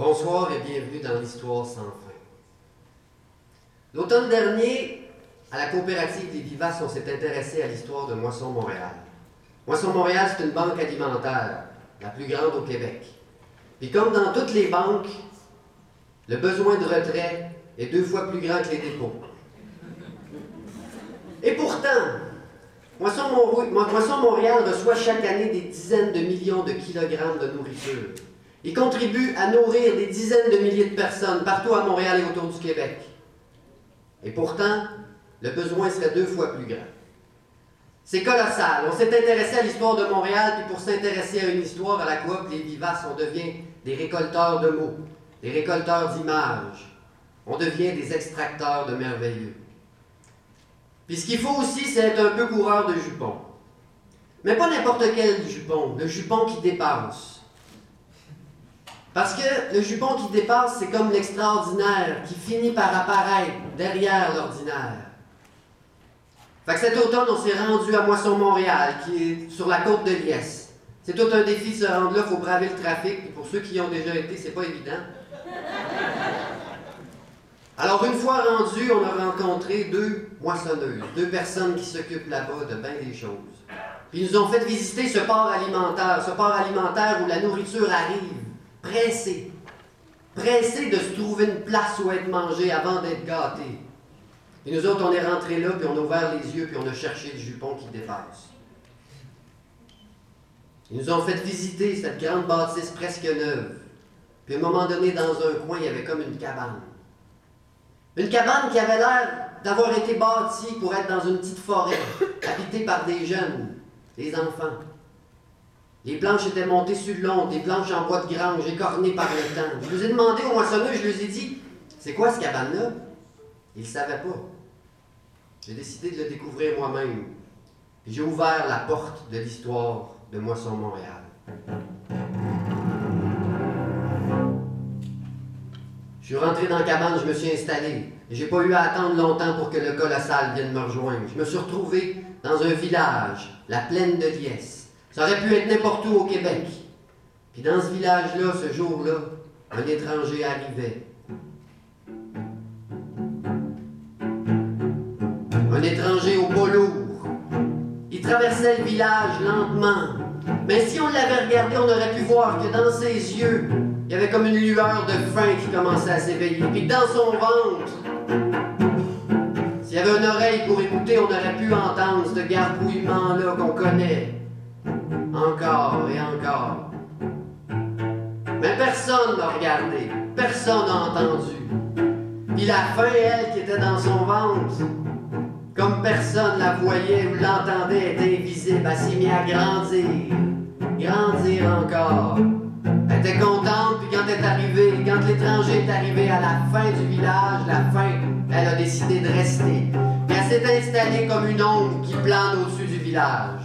Bonsoir et bienvenue dans l'Histoire sans fin. L'automne dernier, à la coopérative des Vivaces, on s'est intéressé à l'histoire de Moisson Montréal. Moisson Montréal, c'est une banque alimentaire, la plus grande au Québec. Puis comme dans toutes les banques, le besoin de retrait est 2 fois plus grand que les dépôts. Et pourtant, Moisson Montréal reçoit chaque année des dizaines de millions de kilogrammes de nourriture. Il contribue à nourrir des dizaines de milliers de personnes partout à Montréal et autour du Québec. Et pourtant, le besoin serait 2 fois plus grand. C'est colossal. On s'est intéressé à l'histoire de Montréal, puis pour s'intéresser à une histoire, à la coop, les Vivaces, on devient des récolteurs de mots, des récolteurs d'images. On devient des extracteurs de merveilleux. Puis ce qu'il faut aussi, c'est être un peu coureur de jupons. Mais pas n'importe quel jupon, le jupon qui dépasse. Parce que le jupon qui dépasse, c'est comme l'extraordinaire qui finit par apparaître derrière l'ordinaire. Fait que cet automne, on s'est rendu à Moisson-Montréal, qui est sur la côte de Liesse. C'est tout un défi de se rendre là, il faut braver le trafic. Et pour ceux qui y ont déjà été, c'est pas évident. Alors, une fois rendus, on a rencontré 2 moissonneuses, 2 personnes qui s'occupent là-bas de bien des choses. Puis ils nous ont fait visiter ce port alimentaire où la nourriture arrive. Pressé de se trouver une place où être mangé avant d'être gâté. Et nous autres, on est rentrés là, puis on a ouvert les yeux, puis on a cherché le jupon qui dépasse. Ils nous ont fait visiter cette grande bâtisse presque neuve. Puis à un moment donné, dans un coin, il y avait comme une cabane. Une cabane qui avait l'air d'avoir été bâtie pour être dans une petite forêt, habitée par des jeunes, des enfants. Les planches étaient montées sur le long, des planches en bois de grange, écornées par le temps. Je vous ai demandé aux moissonneux, je leur ai dit, c'est quoi cette cabane-là? Ils ne savaient pas. J'ai décidé de le découvrir moi-même. Puis j'ai ouvert la porte de l'histoire de Moisson-Montréal. Je suis rentré dans la cabane, je me suis installé. Et j'ai pas eu à attendre longtemps pour que le colossal vienne me rejoindre. Je me suis retrouvé dans un village, la plaine de Liesse. Ça aurait pu être n'importe où au Québec. Puis dans ce village-là, ce jour-là, un étranger arrivait. Un étranger au pas lourd. Il traversait le village lentement. Mais si on l'avait regardé, on aurait pu voir que dans ses yeux, il y avait comme une lueur de faim qui commençait à s'éveiller. Puis dans son ventre, s'il y avait une oreille pour écouter, on aurait pu entendre ce gargouillement-là qu'on connaît. Encore et encore. Mais personne n'a regardé, personne n'a entendu. Puis la faim, elle, qui était dans son ventre, comme personne la voyait ou l'entendait, était invisible, elle s'est mise à grandir encore. Elle était contente, puis quand l'étranger est arrivé à la fin du village, la faim, elle a décidé de rester. Puis elle s'est installée comme une ombre qui plane au-dessus du village.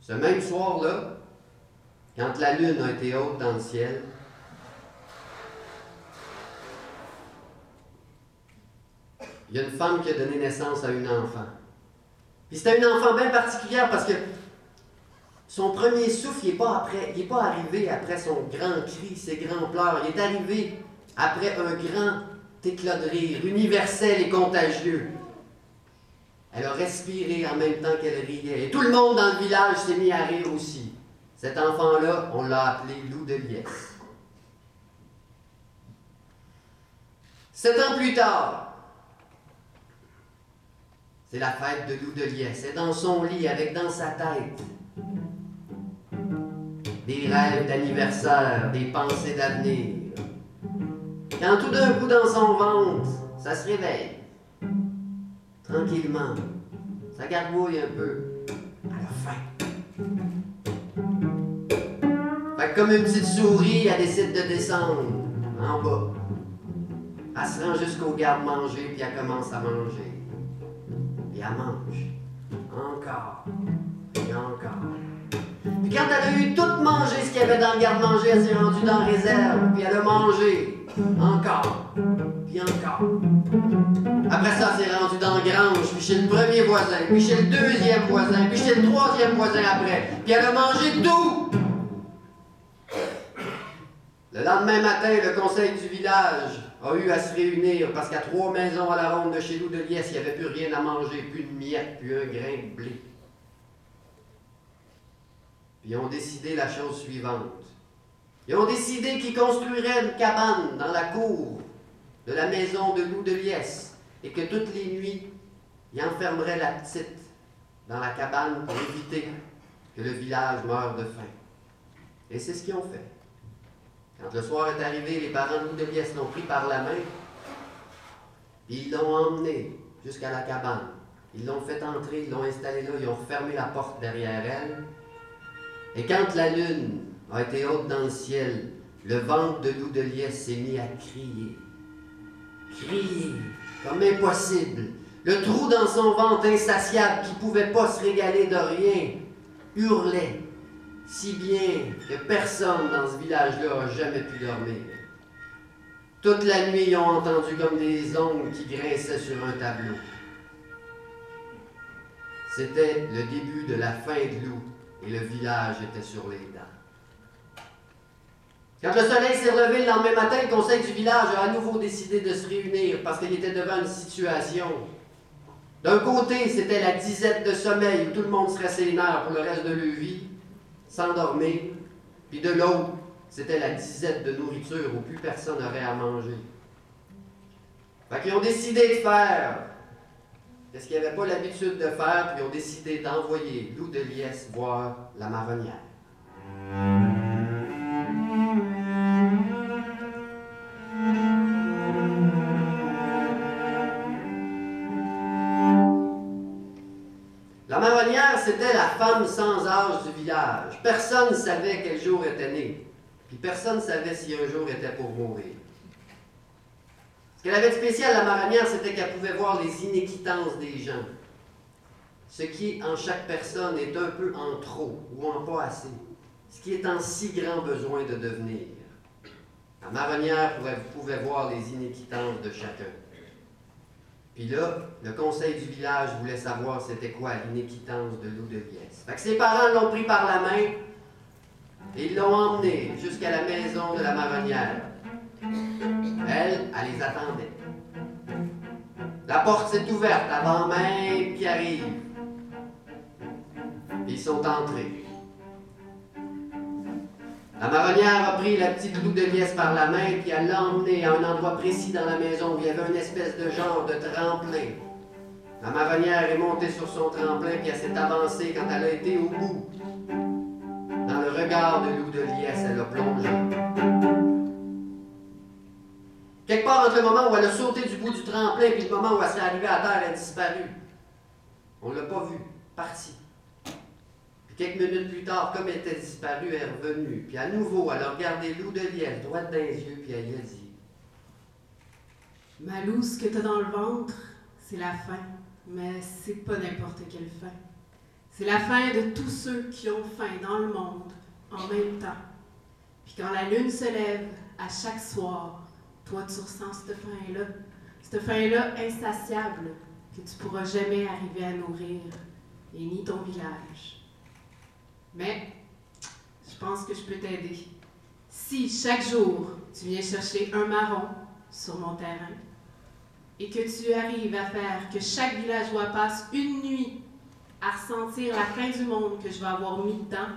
Ce même soir-là, quand la lune a été haute dans le ciel, il y a une femme qui a donné naissance à une enfant. Puis c'était une enfant bien particulière parce que son premier souffle, il n'est pas arrivé après son grand cri, ses grands pleurs. Il est arrivé après un grand éclat de rire, universel et contagieux. Elle a respiré en même temps qu'elle riait. Et tout le monde dans le village s'est mis à rire aussi. Cet enfant-là, on l'a appelé Loup de Liesse. 7 ans plus tard, c'est la fête de Loup de Liesse. Elle est dans son lit avec dans sa tête des rêves d'anniversaire, des pensées d'avenir. Quand tout d'un coup dans son ventre, ça se réveille. Tranquillement. Ça gargouille un peu. Elle a faim. Fait que comme une petite souris, elle décide de descendre en bas. Elle se rend jusqu'au garde-manger, puis elle commence à manger. Puis elle mange. Encore. Et encore. Puis quand elle a eu tout mangé ce qu'il y avait dans le garde-manger, elle s'est rendue dans la réserve, puis elle a mangé. Encore. Puis encore. Après ça, elle s'est rendue dans la grange, puis chez le premier voisin, puis chez le deuxième voisin, puis chez le troisième voisin après. Puis elle a mangé tout! Le lendemain matin, le conseil du village a eu à se réunir parce qu'à 3 maisons à la ronde de chez Loup de Liesse, il n'y avait plus rien à manger, plus de miettes, plus un grain de blé. Puis ils ont décidé la chose suivante. Ils ont décidé qu'ils construiraient une cabane dans la cour de la maison de Loup de Liesse et que toutes les nuits, ils enfermeraient la petite dans la cabane pour éviter que le village meure de faim. Et c'est ce qu'ils ont fait. Quand le soir est arrivé, les parents de Loup de Liesse l'ont pris par la main, puis ils l'ont emmené jusqu'à la cabane. Ils l'ont fait entrer, ils l'ont installé là, ils ont refermé la porte derrière elle. Et quand la lune a été haute dans le ciel, le ventre de Loup de Liesse s'est mis à crier. Crier, comme impossible. Le trou dans son ventre insatiable, qui ne pouvait pas se régaler de rien, hurlait, si bien que personne dans ce village-là n'a jamais pu dormir. Toute la nuit, ils ont entendu comme des ongles qui grinçaient sur un tableau. C'était le début de la fin de Loup, et le village était sur les dents. Quand le soleil s'est relevé le lendemain matin, le conseil du village a à nouveau décidé de se réunir parce qu'il était devant une situation. D'un côté, c'était la disette de sommeil où tout le monde serait ses nerfs pour le reste de leur vie, s'endormir. Puis de l'autre, c'était la disette de nourriture où plus personne n'aurait à manger. Fait qu'ils ont décidé de faire ce qu'ils n'avaient pas l'habitude de faire, puis ils ont décidé d'envoyer Loup de Liesse voir la marronnière. La marronnière, c'était la femme sans âge du village. Personne ne savait quel jour était né. Puis personne ne savait si un jour était pour mourir. Ce qu'elle avait de spécial, la marronnière, c'était qu'elle pouvait voir les inéquitances des gens. Ce qui, en chaque personne, est un peu en trop ou en pas assez. Ce qui est en si grand besoin de devenir. La marronnière pouvait voir les inéquitances de chacun. Puis là, le conseil du village voulait savoir c'était quoi linéquitance de Loup de Liesse. Fait que ses parents l'ont pris par la main et ils l'ont emmené jusqu'à la maison de la marronnière. Elle les attendait. La porte s'est ouverte avant même qu'ils arrivent. Ils sont entrés. La marronnière a pris la petite Loup de Liesse par la main puis elle l'a emmenée à un endroit précis dans la maison où il y avait une espèce de genre de tremplin. La marronnière est montée sur son tremplin puis elle s'est avancée quand elle a été au bout. Dans le regard de Loup de Liesse, elle a plongé. Quelque part entre le moment où elle a sauté du bout du tremplin puis le moment où elle s'est arrivée à terre, elle a disparu. On ne l'a pas vue, partie. Puis quelques minutes plus tard, comme elle était disparue, elle est revenue. Puis à nouveau, elle a regardé Loup de Liesse droit dans les yeux, puis elle lui a dit: Malou, ce que t'as dans le ventre, c'est la faim. Mais c'est pas n'importe quelle faim. C'est la faim de tous ceux qui ont faim dans le monde en même temps. Puis quand la lune se lève à chaque soir, toi tu ressens cette faim-là insatiable que tu pourras jamais arriver à nourrir, et ni ton village. Mais je pense que je peux t'aider. Si chaque jour tu viens chercher un marron sur mon terrain et que tu arrives à faire que chaque villageois passe une nuit à ressentir la fin du monde que je vais avoir mis dedans,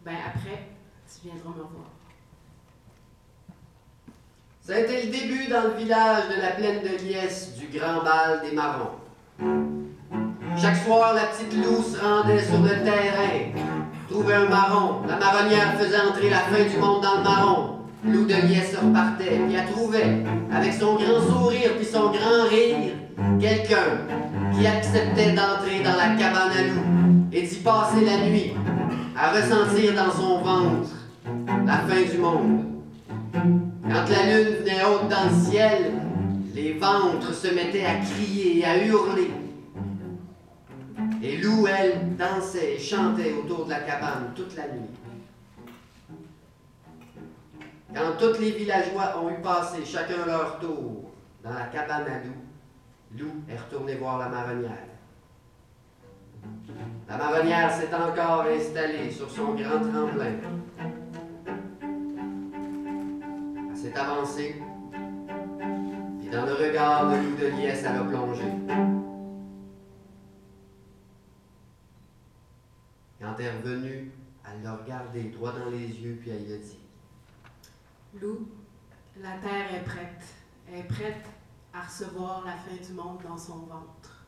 ben après, tu viendras me voir. Ça a été le début dans le village de la plaine de Liesse du grand bal des marrons. Chaque soir, la petite Lou se rendait sur le terrain, trouvait un marron. La marronnière faisait entrer la fin du monde dans le marron. Loup de Liesse repartait, puis elle trouvait, avec son grand sourire puis son grand rire, quelqu'un qui acceptait d'entrer dans la cabane à loup et d'y passer la nuit, à ressentir dans son ventre la fin du monde. Quand la lune venait haute dans le ciel, les ventres se mettaient à crier et à hurler. Et Lou, elle, dansait et chantait autour de la cabane toute la nuit. Quand tous les villageois ont eu passé chacun leur tour dans la cabane à Lou, Lou est retourné voir la marronnière. La marronnière s'est encore installée sur son grand tremplin. s'est avancée, et dans le regard de Loup de Liesse, elle a plongé. Quand elle est revenue, elle l'a regardé droit dans les yeux, puis elle lui a dit: Lou, la terre est prête. Elle est prête à recevoir la fin du monde dans son ventre.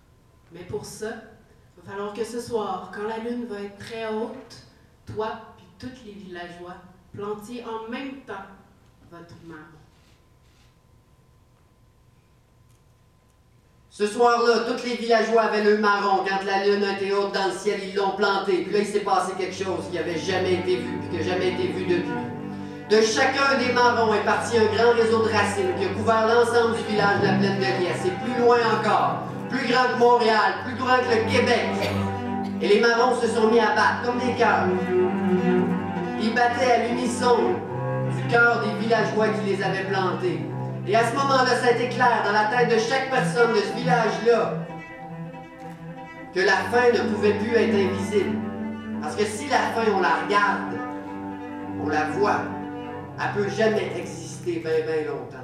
Mais pour ça, il va falloir que ce soir, quand la lune va être très haute, toi puis tous les villageois plantiez en même temps votre marron. Ce soir-là, tous les villageois avaient le marron. Quand la lune a été haute dans le ciel, ils l'ont planté. Puis là, il s'est passé quelque chose qui n'avait jamais été vu, puis qui n'a jamais été vu depuis. De chacun des marrons est parti un grand réseau de racines qui a couvert l'ensemble du village de la plaine de Liesse, et plus loin encore, plus grand que Montréal, plus grand que le Québec. Et les marrons se sont mis à battre comme des cœurs. Ils battaient à l'unisson du cœur des villageois qui les avaient plantés. Et à ce moment-là, ça a été clair dans la tête de chaque personne de ce village-là que la fin ne pouvait plus être invisible. Parce que si la fin, on la regarde, on la voit, elle ne peut jamais exister bien longtemps.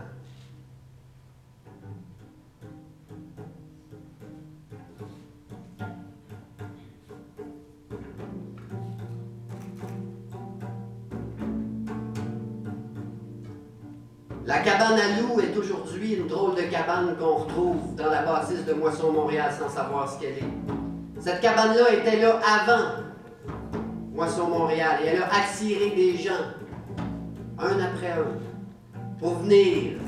La cabane à loup est aujourd'hui une drôle de cabane qu'on retrouve dans la bâtisse de Moisson Montréal sans savoir ce qu'elle est. Cette cabane-là était là avant Moisson Montréal et elle a attiré des gens, un après un, pour venir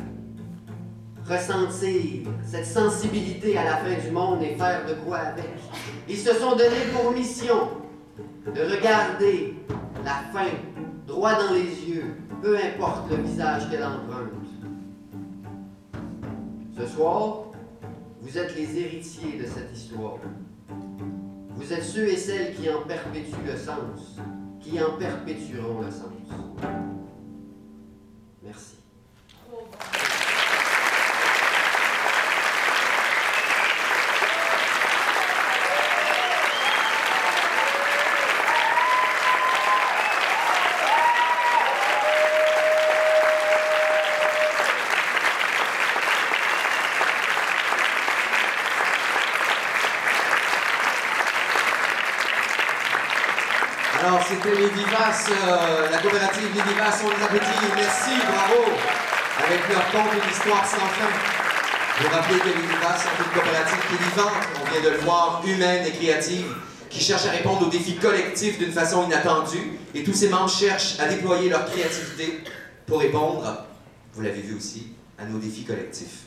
ressentir cette sensibilité à la fin du monde et faire de quoi avec. Ils se sont donnés pour mission de regarder la fin droit dans les yeux, peu importe le visage qu'elle emprunte. Ce soir, vous êtes les héritiers de cette histoire. Vous êtes ceux et celles qui en perpétuent le sens, qui en perpétueront le sens. Merci. Alors, c'était les Vivaces, la coopérative Les Vivaces, on les applaudit. Merci, bravo, avec leur conte et l'histoire sans fin. Vous rappelez que les Vivaces sont une coopérative qui est vivante, on vient de le voir, humaine et créative, qui cherche à répondre aux défis collectifs d'une façon inattendue, et tous ses membres cherchent à déployer leur créativité pour répondre, vous l'avez vu aussi, à nos défis collectifs.